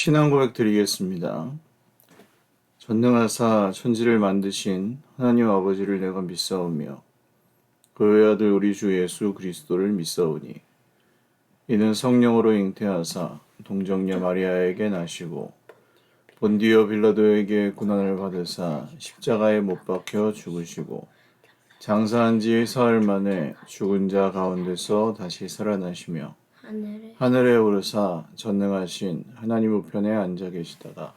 신앙 고백 드리겠습니다. 전능하사 천지를 만드신 하나님 아버지를 내가 믿사오며 그 외아들 우리 주 예수 그리스도를 믿사오니 이는 성령으로 잉태하사 동정녀 마리아에게 나시고 본디오 빌라도에게 고난을 받으사 십자가에 못 박혀 죽으시고 장사한 지 사흘 만에 죽은 자 가운데서 다시 살아나시며 하늘에 오르사 전능하신 하나님 우편에 앉아 계시다가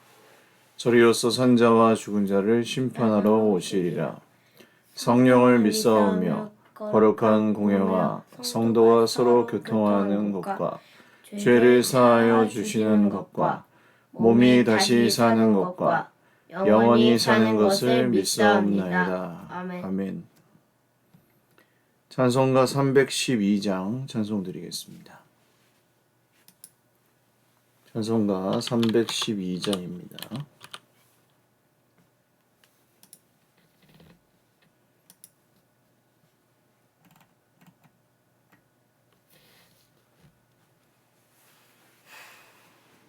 저리로서 산자와 죽은 자를 심판하러 오시리라. 성령을 믿사오며 거룩한 공예와 성도와 서로 교통하는 것과 죄를 사하여 주시는 것과 몸이 다시 사는 것과 영원히 사는 것을 믿사옵나이다. 아멘. 찬송가 312장 찬송 드리겠습니다. 찬송가 312장입니다.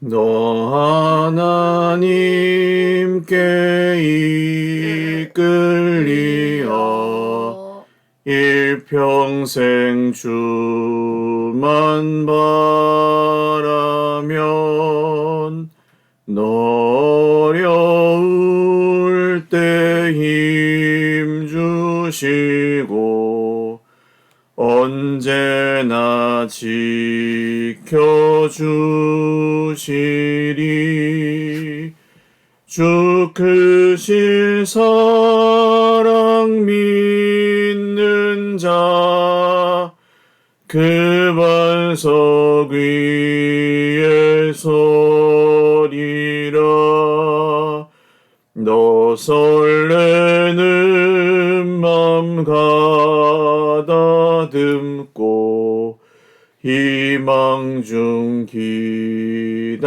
너 하나님께 이끌리어 일평생 주만 바라면 어려울 때 힘 주시고 언제나 지켜주시리. 주 크신 사랑 믿는 자 그 반석 위에 서리라. 너 설레는 맘 가다듬고 희망 중 기다리면서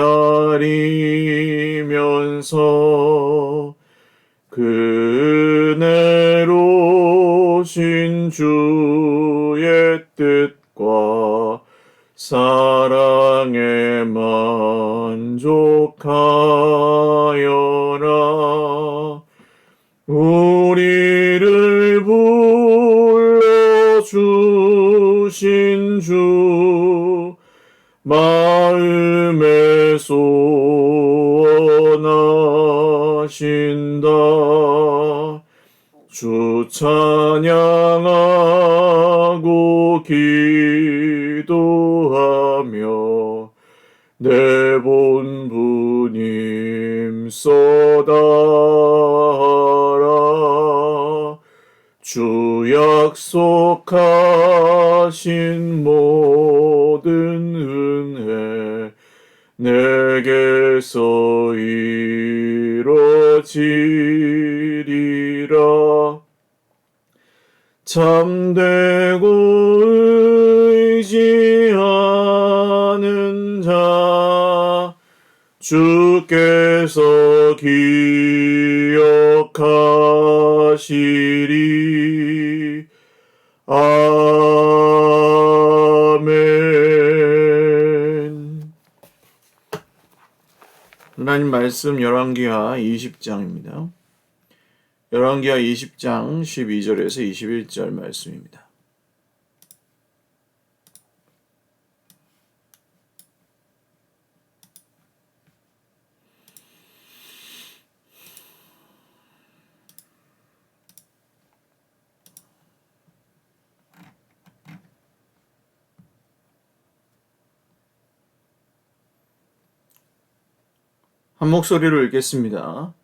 그네로신 주의 뜻과 사랑에 만족하여라. 우리를 불러주신 주 마음에 소원하신다. 주 찬양하고 기도하며 내 본부님 쏟아라. 주 약속하신 모든 은혜 내게서 이루어지리라. 참되고 의지하는 자 주께서 기억하시리. 아멘. 하나님 말씀 열왕기하 20장입니다. 열왕기하 20장 12절에서 21절 말씀입니다. 한 목소리로 읽겠습니다.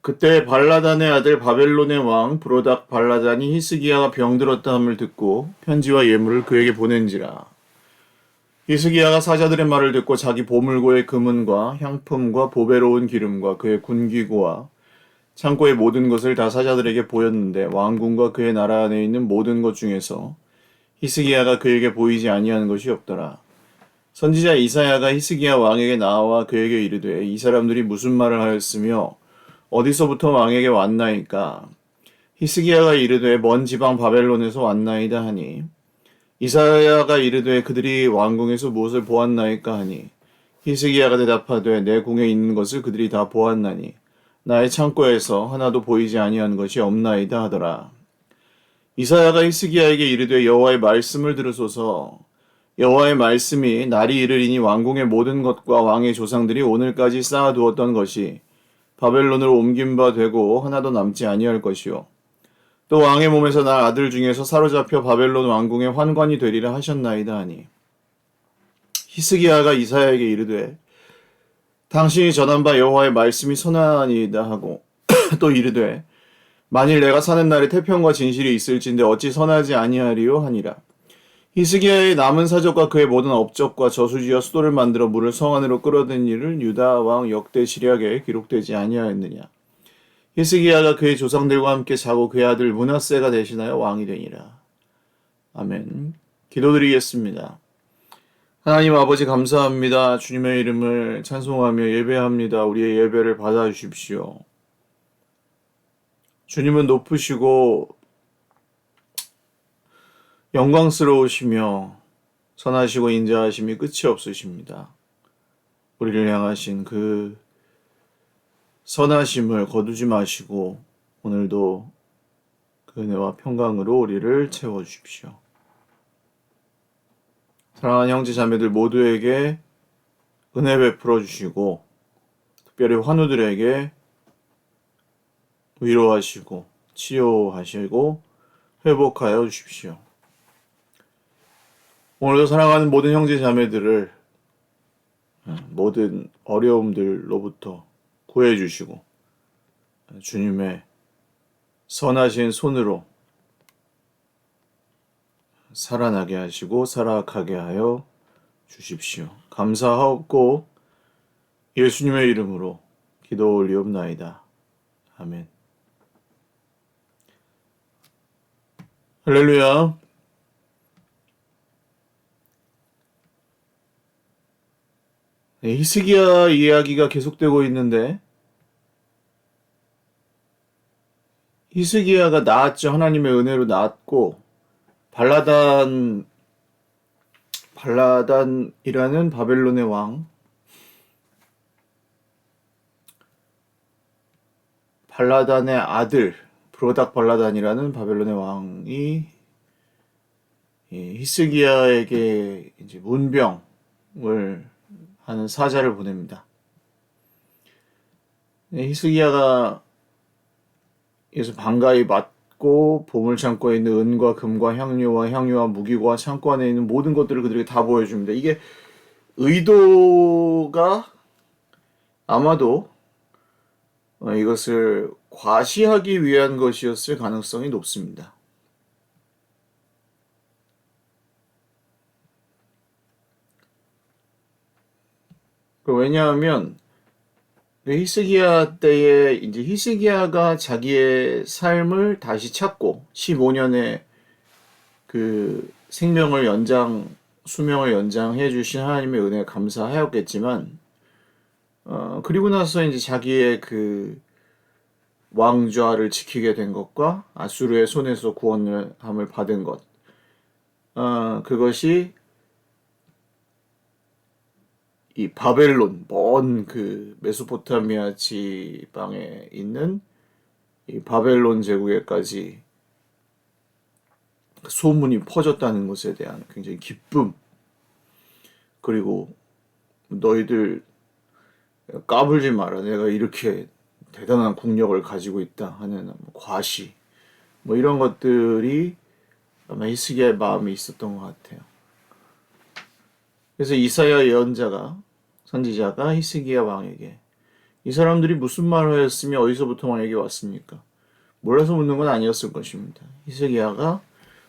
그때 발라단의 아들 바벨론의 왕 브로닥 발라단이 히스기야가 병들었다 함을 듣고 편지와 예물을 그에게 보낸지라. 히스기야가 사자들의 말을 듣고 자기 보물고의 금은과 향품과 보배로운 기름과 그의 군기구와 창고의 모든 것을 다 사자들에게 보였는데 왕궁과 그의 나라 안에 있는 모든 것 중에서 히스기야가 그에게 보이지 아니하는 것이 없더라. 선지자 이사야가 히스기야 왕에게 나와 그에게 이르되 이 사람들이 무슨 말을 하였으며 어디서부터 왕에게 왔나이까? 히스기야가 이르되 먼 지방 바벨론에서 왔나이다 하니 이사야가 이르되 그들이 왕궁에서 무엇을 보았나이까 하니 히스기야가 대답하되 내 궁에 있는 것을 그들이 다 보았나니 나의 창고에서 하나도 보이지 아니한 것이 없나이다 하더라. 이사야가 히스기야에게 이르되 여호와의 말씀을 들으소서. 여호와의 말씀이 날이 이르리니 왕궁의 모든 것과 왕의 조상들이 오늘까지 쌓아두었던 것이 바벨론으로 옮긴 바 되고 하나도 남지 아니할 것이요. 또 왕의 몸에서 날 아들 중에서 사로잡혀 바벨론 왕궁의 환관이 되리라 하셨나이다 하니 히스기야가 이사야에게 이르되 당신이 전한 바 여호와의 말씀이 선하니이다 하고 또 이르되 만일 내가 사는 날에 태평과 진실이 있을진데 어찌 선하지 아니하리요 하니라. 히스기야의 남은 사적과 그의 모든 업적과 저수지와 수도를 만들어 물을 성 안으로 끌어든 일을 유다 왕 역대시략에 기록되지 아니하였느냐. 히스기야가 그의 조상들과 함께 자고 그의 아들 므낫세가 대신하여 왕이 되니라. 아멘. 기도드리겠습니다. 하나님 아버지 감사합니다. 주님의 이름을 찬송하며 예배합니다. 우리의 예배를 받아주십시오. 주님은 높으시고 영광스러우시며 선하시고 인자하심이 끝이 없으십니다. 우리를 향하신 그 선하심을 거두지 마시고 오늘도 그 은혜와 평강으로 우리를 채워주십시오. 사랑하는 형제 자매들 모두에게 은혜 베풀어 주시고 특별히 환우들에게 위로하시고 치료하시고 회복하여 주십시오. 오늘도 사랑하는 모든 형제 자매들을 모든 어려움들로부터 구해주시고 주님의 선하신 손으로 살아나게 하시고 살아가게 하여 주십시오. 감사하옵고 예수님의 이름으로 기도 올리옵나이다. 아멘. 할렐루야. 히스기야 이야기가 계속되고 있는데 히스기야가 나았죠. 하나님의 은혜로 나았고 발라단이라는 바벨론의 왕, 발라단의 아들 브로닥 발라단이라는 바벨론의 왕이 히스기야에게 이제 문병을 하는 사자를 보냅니다. 히스기야가 그래서 반가이 맞고 보물창고에 있는 은과 금과 향유와 무기와 창고 안에 있는 모든 것들을 그들에게 다 보여줍니다. 이게 의도가 아마도 이것을 과시하기 위한 것이었을 가능성이 높습니다. 왜냐하면 히스기야 때에 이제 히스기야가 자기의 삶을 다시 찾고 15년의 그 수명을 연장해 주신 하나님의 은혜에 감사하였겠지만 그리고 나서 이제 자기의 그 왕좌를 지키게 된 것과 아수르의 손에서 구원함을 받은 것 그것이 이 바벨론 먼 그 메소포타미아 지방에 있는 이 바벨론 제국에까지 소문이 퍼졌다는 것에 대한 굉장히 기쁨, 그리고 너희들 까불지 마라, 내가 이렇게 대단한 국력을 가지고 있다 하는 과시, 이런 것들이 아마 히스기야의 마음에 있었던 것 같아요. 그래서 이사야 예언자가 선지자가 히스기야 왕에게 이 사람들이 무슨 말을 하였으며 어디서부터 왕에게 왔습니까? 몰라서 묻는 건 아니었을 것입니다. 히스기야가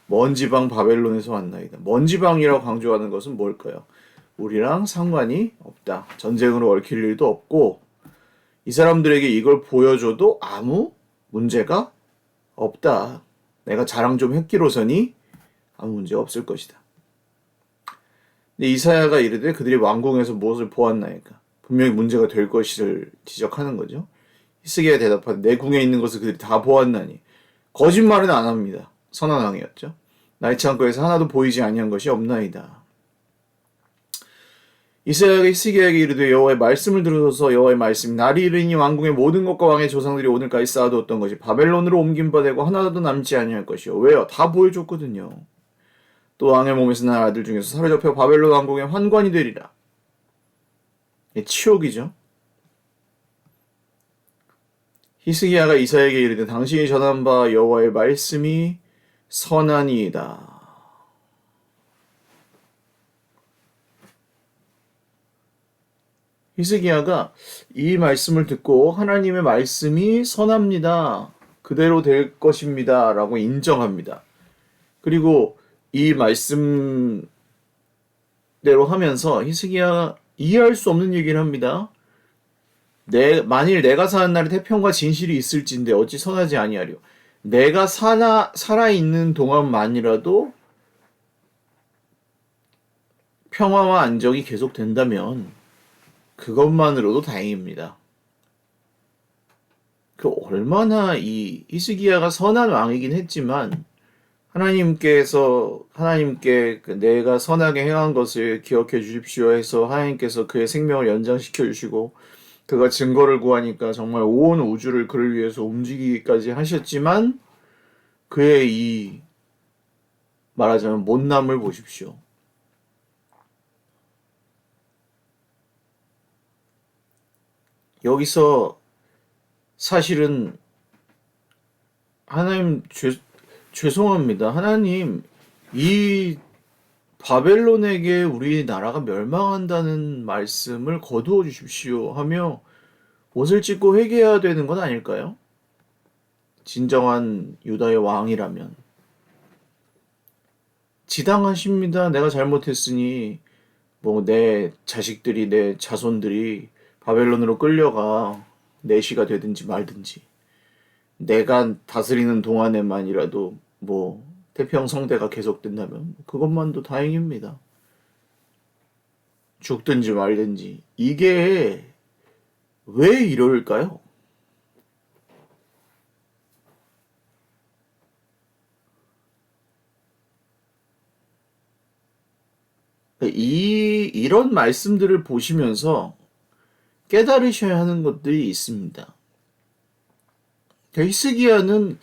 먼 지방 바벨론에서 왔나이다. 먼 지방이라고 강조하는 것은 뭘까요? 우리랑 상관이 없다. 전쟁으로 얽힐 일도 없고 이 사람들에게 이걸 보여줘도 아무 문제가 없다. 내가 자랑 좀 했기로서니 아무 문제 없을 것이다. 근데 이사야가 이르되 그들이 왕궁에서 무엇을 보았나이까? 분명히 문제가 될 것을 지적하는 거죠. 히스기야가 대답하되 내 궁에 있는 것을 그들이 다 보았나니. 거짓말은 안 합니다. 선한 왕이었죠. 나의 창고에서 하나도 보이지 아니한 것이 없나이다. 이스라엘이 히스기야에게 이르되 여호와의 말씀을 들으소서. 여호와의 말씀 날이 이르니 왕궁의 모든 것과 왕의 조상들이 오늘까지 쌓아두었던 것이 바벨론으로 옮긴 바 되고 하나도 남지 아니할 것이요. 왜요? 다 보여줬거든요. 또 왕의 몸에서 난 아들 중에서 사로잡혀 바벨론 왕궁의 환관이 되리라. 치욕이죠. 히스기야가 이사야에게 이르되 당신이 전한 바 여호와의 말씀이 선하니이다. 히스기야가 이 말씀을 듣고 하나님의 말씀이 선합니다. 그대로 될 것입니다. 라고 인정합니다. 그리고 이 말씀대로 하면서 히스기야가 이해할 수 없는 얘기를 합니다. 만일 내가 사는 날에 태평과 진실이 있을진데 어찌 선하지 아니하리요. 내가 살아있는 동안만이라도 평화와 안정이 계속된다면 그것만으로도 다행입니다. 얼마나 이 히스기야가 선한 왕이긴 했지만 하나님께 내가 선하게 행한 것을 기억해 주십시오 해서 하나님께서 그의 생명을 연장시켜 주시고 그가 증거를 구하니까 정말 온 우주를 그를 위해서 움직이기까지 하셨지만 그의 이 말하자면 못남을 보십시오. 여기서 사실은 하나님 죄송합니다. 하나님 이 바벨론에게 우리 나라가 멸망한다는 말씀을 거두어 주십시오 하며 옷을 찢고 회개해야 되는 건 아닐까요? 진정한 유다의 왕이라면. 지당하십니다. 내가 잘못했으니 내 자식들이 내 자손들이 바벨론으로 끌려가 내시가 되든지 말든지 내가 다스리는 동안에만이라도 태평성대가 계속된다면 그것만도 다행입니다. 죽든지 말든지. 이게 왜 이럴까요? 이런 말씀들을 보시면서 깨달으셔야 하는 것들이 있습니다. 히스기야는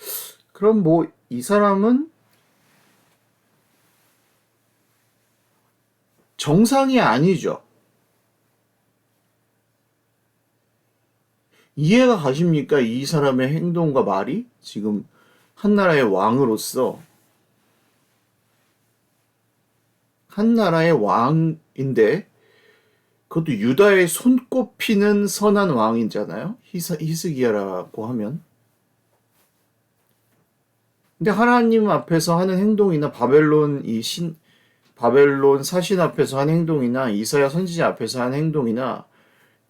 그럼 이 사람은 정상이 아니죠. 이해가 가십니까? 이 사람의 행동과 말이 지금 한 나라의 왕으로서 한 나라의 왕인데 그것도 유다의 손꼽히는 선한 왕이잖아요. 히스기야라고 하면. 근데 하나님 앞에서 하는 행동이나 바벨론 사신 앞에서 한 행동이나 이사야 선지자 앞에서 한 행동이나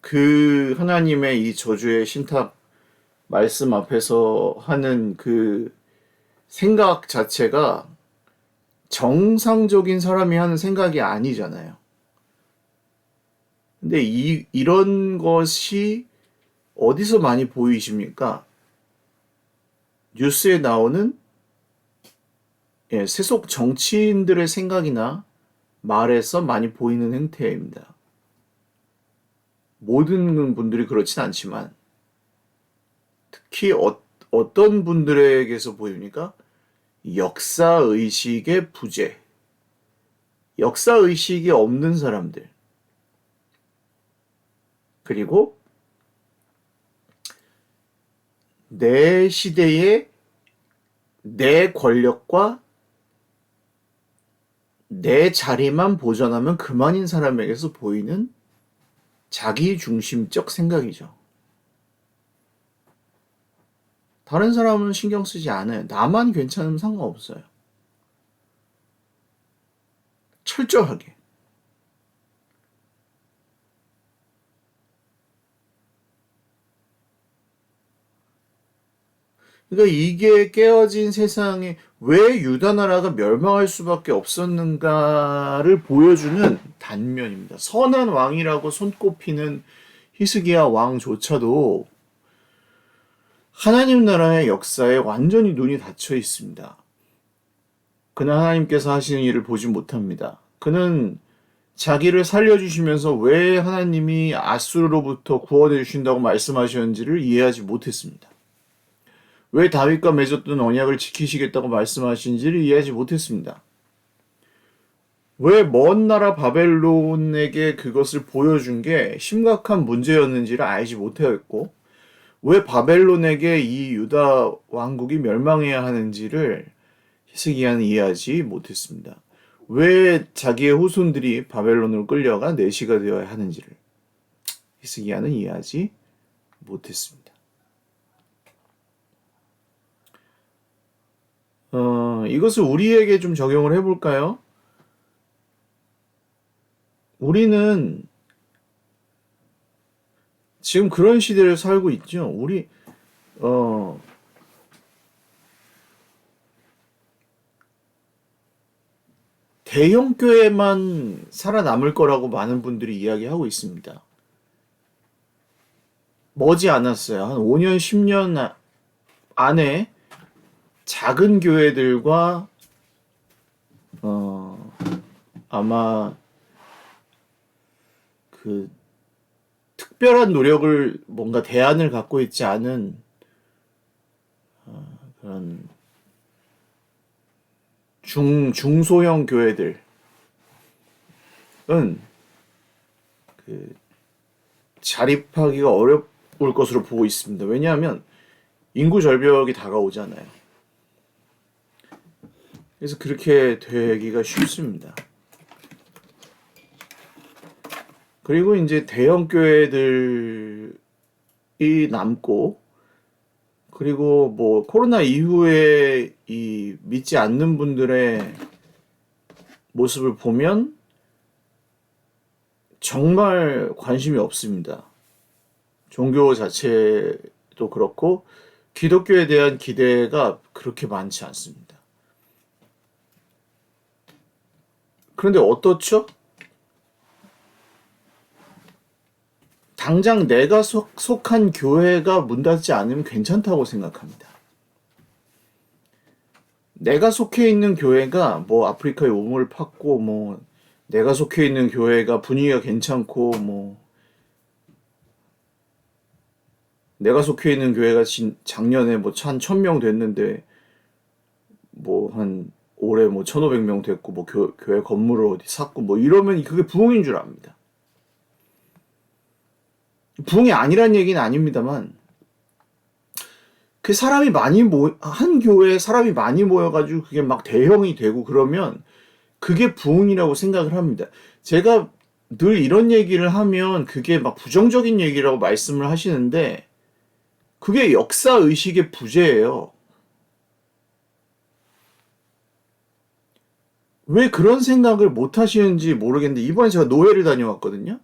그 하나님의 이 저주의 신탁 말씀 앞에서 하는 그 생각 자체가 정상적인 사람이 하는 생각이 아니잖아요. 근데 이런 것이 어디서 많이 보이십니까? 뉴스에 나오는 세속 정치인들의 생각이나 말에서 많이 보이는 행태입니다. 모든 분들이 그렇진 않지만 특히 어떤 분들에게서 보입니까? 역사의식의 부재, 역사의식이 없는 사람들, 그리고 내 시대의 내 권력과 내 자리만 보존하면 그만인 사람에게서 보이는 자기 중심적 생각이죠. 다른 사람은 신경 쓰지 않아요. 나만 괜찮으면 상관없어요. 철저하게. 그러니까 이게 깨어진 세상에 왜 유다 나라가 멸망할 수밖에 없었는가를 보여주는 단면입니다. 선한 왕이라고 손꼽히는 히스기야 왕조차도 하나님 나라의 역사에 완전히 눈이 닫혀 있습니다. 그는 하나님께서 하시는 일을 보지 못합니다. 그는 자기를 살려주시면서 왜 하나님이 아수르로부터 구원해 주신다고 말씀하셨는지를 이해하지 못했습니다. 왜 다윗과 맺었던 언약을 지키시겠다고 말씀하신지를 이해하지 못했습니다. 왜 먼 나라 바벨론에게 그것을 보여준 게 심각한 문제였는지를 알지 못했고, 왜 바벨론에게 이 유다 왕국이 멸망해야 하는지를 히스기야는 이해하지 못했습니다. 왜 자기의 후손들이 바벨론으로 끌려가 내시가 되어야 하는지를 히스기야는 이해하지 못했습니다. 이것을 우리에게 좀 적용을 해볼까요? 우리는 지금 그런 시대를 살고 있죠. 대형 교회만 살아남을 거라고 많은 분들이 이야기하고 있습니다. 머지 않았어요. 한 5년, 10년 안에 작은 교회들과 아마 그 특별한 노력을 뭔가 대안을 갖고 있지 않은 그런 중소형 교회들은 그 자립하기가 어려울 것으로 보고 있습니다. 왜냐하면 인구 절벽이 다가오잖아요. 그래서 그렇게 되기가 쉽습니다. 그리고 이제 대형 교회들이 남고, 그리고 뭐 코로나 이후에 이 믿지 않는 분들의 모습을 보면 정말 관심이 없습니다. 종교 자체도 그렇고 기독교에 대한 기대가 그렇게 많지 않습니다. 그런데 어떻죠? 당장 내가 속한 교회가 문 닫지 않으면 괜찮다고 생각합니다. 내가 속해 있는 교회가 뭐 아프리카에 우물 팠고, 뭐 내가 속해 있는 교회가 분위기가 괜찮고, 뭐 내가 속해 있는 교회가 작년에 뭐 한 1000명 됐는데 뭐 한 올해 뭐 1500명 됐고, 뭐 교회 건물을 어디 샀고, 뭐 이러면 그게 부흥인 줄 압니다. 부흥이 아니란 얘기는 아닙니다만, 그 사람이 한 교회에 사람이 많이 모여가지고 그게 막 대형이 되고 그러면 그게 부흥이라고 생각을 합니다. 제가 늘 이런 얘기를 하면 그게 막 부정적인 얘기라고 말씀을 하시는데, 그게 역사의식의 부재예요. 왜 그런 생각을 못 하시는지 모르겠는데, 이번에 제가 노회를 다녀왔거든요.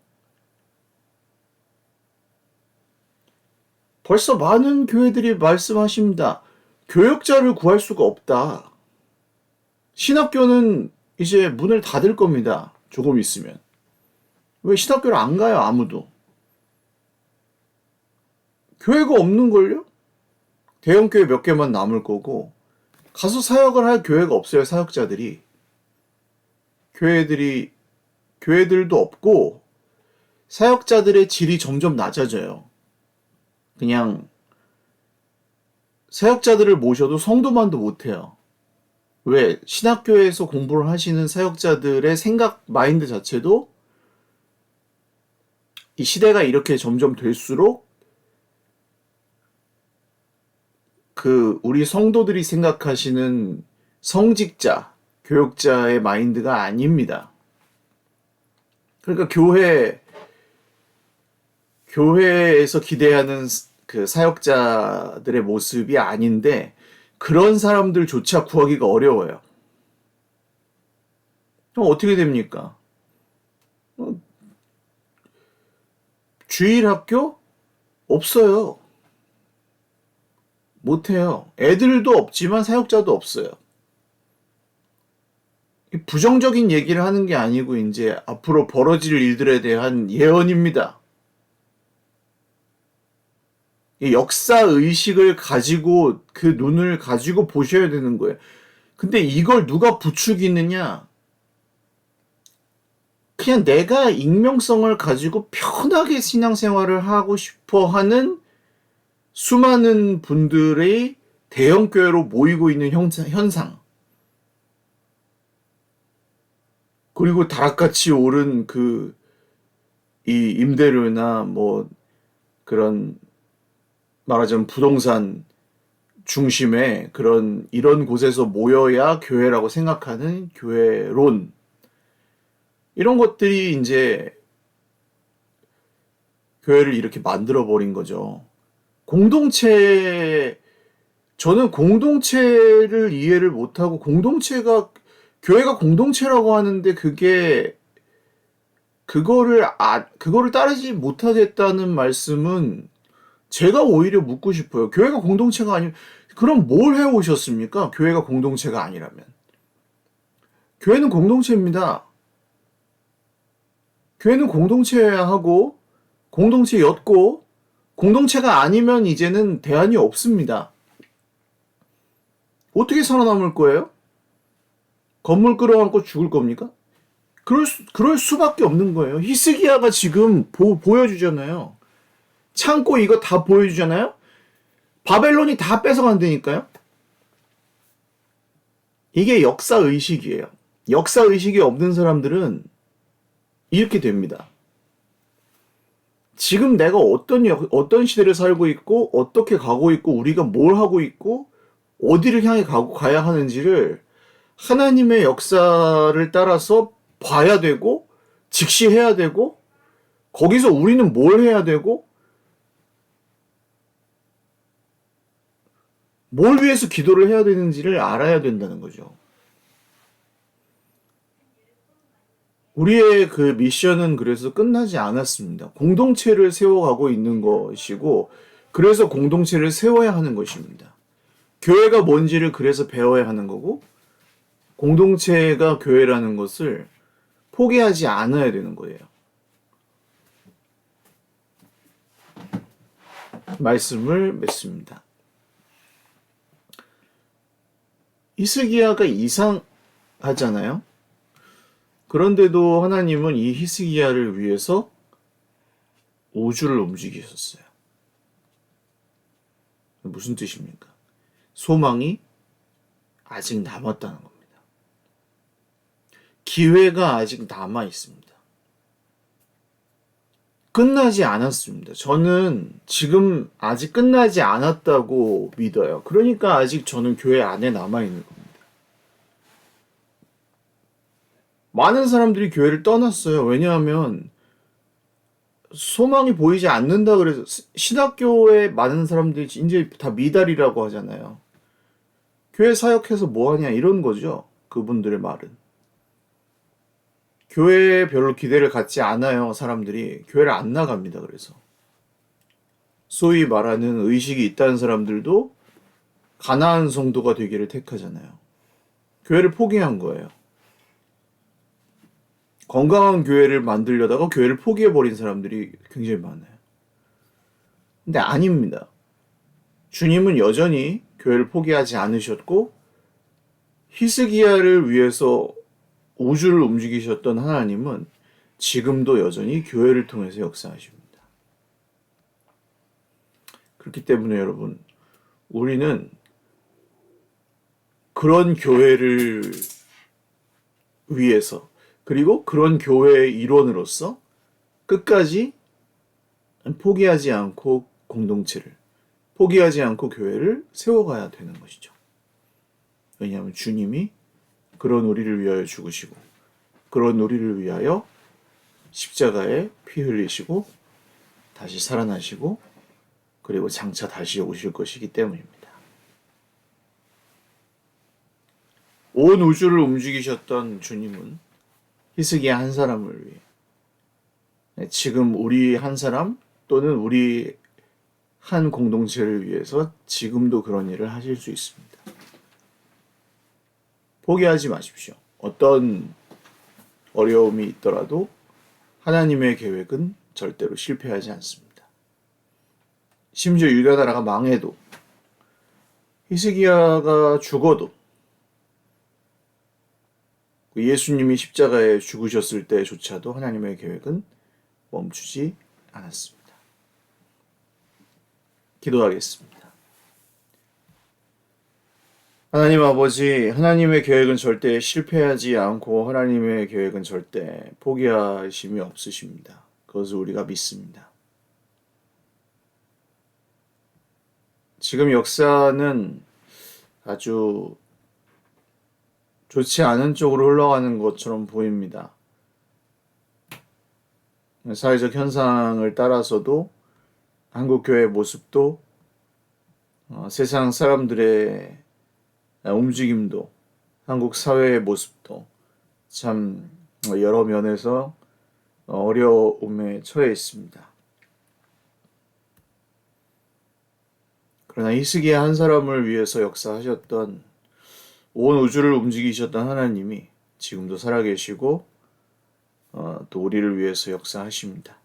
벌써 많은 교회들이 말씀하십니다. 교역자를 구할 수가 없다. 신학교는 이제 문을 닫을 겁니다. 조금 있으면. 왜 신학교를 안 가요, 아무도? 교회가 없는걸요? 대형 교회 몇 개만 남을 거고, 가서 사역을 할 교회가 없어요, 사역자들이. 교회들도 없고, 사역자들의 질이 점점 낮아져요. 그냥 사역자들을 모셔도 성도만도 못해요. 왜? 신학교에서 공부를 하시는 사역자들의 생각, 마인드 자체도 이 시대가 이렇게 점점 될수록 우리 성도들이 생각하시는 성직자, 교육자의 마인드가 아닙니다. 그러니까 교회에서 기대하는 그 사역자들의 모습이 아닌데, 그런 사람들조차 구하기가 어려워요. 그럼 어떻게 됩니까? 주일학교? 없어요. 못해요. 애들도 없지만 사역자도 없어요. 부정적인 얘기를 하는 게 아니고 이제 앞으로 벌어질 일들에 대한 예언입니다. 역사의식을 가지고 그 눈을 가지고 보셔야 되는 거예요. 근데 이걸 누가 부추기느냐? 그냥 내가 익명성을 가지고 편하게 신앙생활을 하고 싶어 하는 수많은 분들의 대형교회로 모이고 있는 현상. 그리고 다락같이 오른 이 임대료나 뭐 그런 말하자면 부동산 중심의 이런 곳에서 모여야 교회라고 생각하는 교회론. 이런 것들이 이제 교회를 이렇게 만들어버린 거죠. 저는 공동체를 이해를 못하고 교회가 공동체라고 하는데 그거를 따르지 못하겠다는 말씀은 제가 오히려 묻고 싶어요. 교회가 공동체가 아니면, 그럼 뭘 해오셨습니까? 교회가 공동체가 아니라면. 교회는 공동체입니다. 교회는 공동체여야 하고, 공동체였고, 공동체가 아니면 이제는 대안이 없습니다. 어떻게 살아남을 거예요? 건물 끌어안고 죽을 겁니까? 그럴 수밖에 없는 거예요. 히스기야가 지금 보여주잖아요. 창고 이거 다 보여주잖아요. 바벨론이 다 뺏어간다니까요. 이게 역사의식이에요. 역사의식이 없는 사람들은 이렇게 됩니다. 지금 내가 어떤 시대를 살고 있고, 어떻게 가고 있고, 우리가 뭘 하고 있고, 어디를 향해 가야 하는지를 하나님의 역사를 따라서 봐야 되고, 직시해야 되고, 거기서 우리는 뭘 해야 되고, 뭘 위해서 기도를 해야 되는지를 알아야 된다는 거죠. 우리의 그 미션은 그래서 끝나지 않았습니다. 공동체를 세워가고 있는 것이고, 그래서 공동체를 세워야 하는 것입니다. 교회가 뭔지를 그래서 배워야 하는 거고, 공동체가 교회라는 것을 포기하지 않아야 되는 거예요. 말씀을 맺습니다. 히스기야가 이상하잖아요. 그런데도 하나님은 이 히스기야를 위해서 우주를 움직이셨어요. 무슨 뜻입니까? 소망이 아직 남았다는 겁니다. 기회가 아직 남아 있습니다. 끝나지 않았습니다. 저는 지금 아직 끝나지 않았다고 믿어요. 그러니까 아직 저는 교회 안에 남아 있는 겁니다. 많은 사람들이 교회를 떠났어요. 왜냐하면 소망이 보이지 않는다 그래서 신학교에 많은 사람들이 이제 다 미달이라고 하잖아요. 교회 사역해서 뭐하냐 이런 거죠. 그분들의 말은. 교회에 별로 기대를 갖지 않아요. 사람들이. 교회를 안 나갑니다. 그래서. 소위 말하는 의식이 있다는 사람들도 가나안 성도가 되기를 택하잖아요. 교회를 포기한 거예요. 건강한 교회를 만들려다가 교회를 포기해버린 사람들이 굉장히 많아요. 근데 아닙니다. 주님은 여전히 교회를 포기하지 않으셨고, 히스기야를 위해서 우주를 움직이셨던 하나님은 지금도 여전히 교회를 통해서 역사하십니다. 그렇기 때문에 여러분, 우리는 그런 교회를 위해서, 그리고 그런 교회의 일원으로서 끝까지 포기하지 않고 공동체를, 포기하지 않고 교회를 세워가야 되는 것이죠. 왜냐하면 주님이 그런 우리를 위하여 죽으시고, 그런 우리를 위하여 십자가에 피 흘리시고, 다시 살아나시고, 그리고 장차 다시 오실 것이기 때문입니다. 온 우주를 움직이셨던 주님은 히스기야 한 사람을 위해, 지금 우리 한 사람 또는 우리 한 공동체를 위해서 지금도 그런 일을 하실 수 있습니다. 포기하지 마십시오. 어떤 어려움이 있더라도 하나님의 계획은 절대로 실패하지 않습니다. 심지어 유다 나라가 망해도, 히스기야가 죽어도, 예수님이 십자가에 죽으셨을 때조차도 하나님의 계획은 멈추지 않았습니다. 기도하겠습니다. 하나님 아버지, 하나님의 계획은 절대 실패하지 않고 하나님의 계획은 절대 포기하심이 없으십니다. 그것을 우리가 믿습니다. 지금 역사는 아주 좋지 않은 쪽으로 흘러가는 것처럼 보입니다. 사회적 현상을 따라서도 한국교회의 모습도 세상 사람들의 움직임도 한국 사회의 모습도 참 여러 면에서 어려움에 처해 있습니다. 그러나 히스기야 한 사람을 위해서 역사하셨던 온 우주를 움직이셨던 하나님이 지금도 살아계시고 또 우리를 위해서 역사하십니다.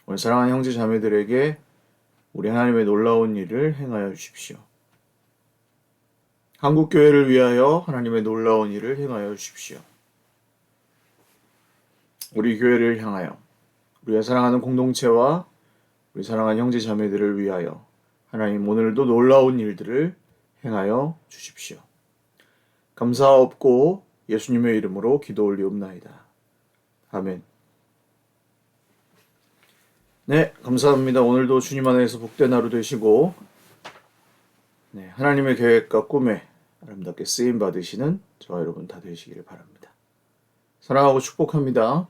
오늘 사랑하는 형제 자매들에게 우리 하나님의 놀라운 일을 행하여 주십시오. 한국교회를 위하여 하나님의 놀라운 일을 행하여 주십시오. 우리 교회를 향하여 우리가 사랑하는 공동체와 우리 사랑하는 형제 자매들을 위하여 하나님 오늘도 놀라운 일들을 행하여 주십시오. 감사하옵고 예수님의 이름으로 기도 올리옵나이다. 아멘. 네, 감사합니다. 오늘도 주님 안에서 복된 하루 되시고 하나님의 계획과 꿈에 아름답게 쓰임 받으시는 저와 여러분 다 되시기를 바랍니다. 사랑하고 축복합니다.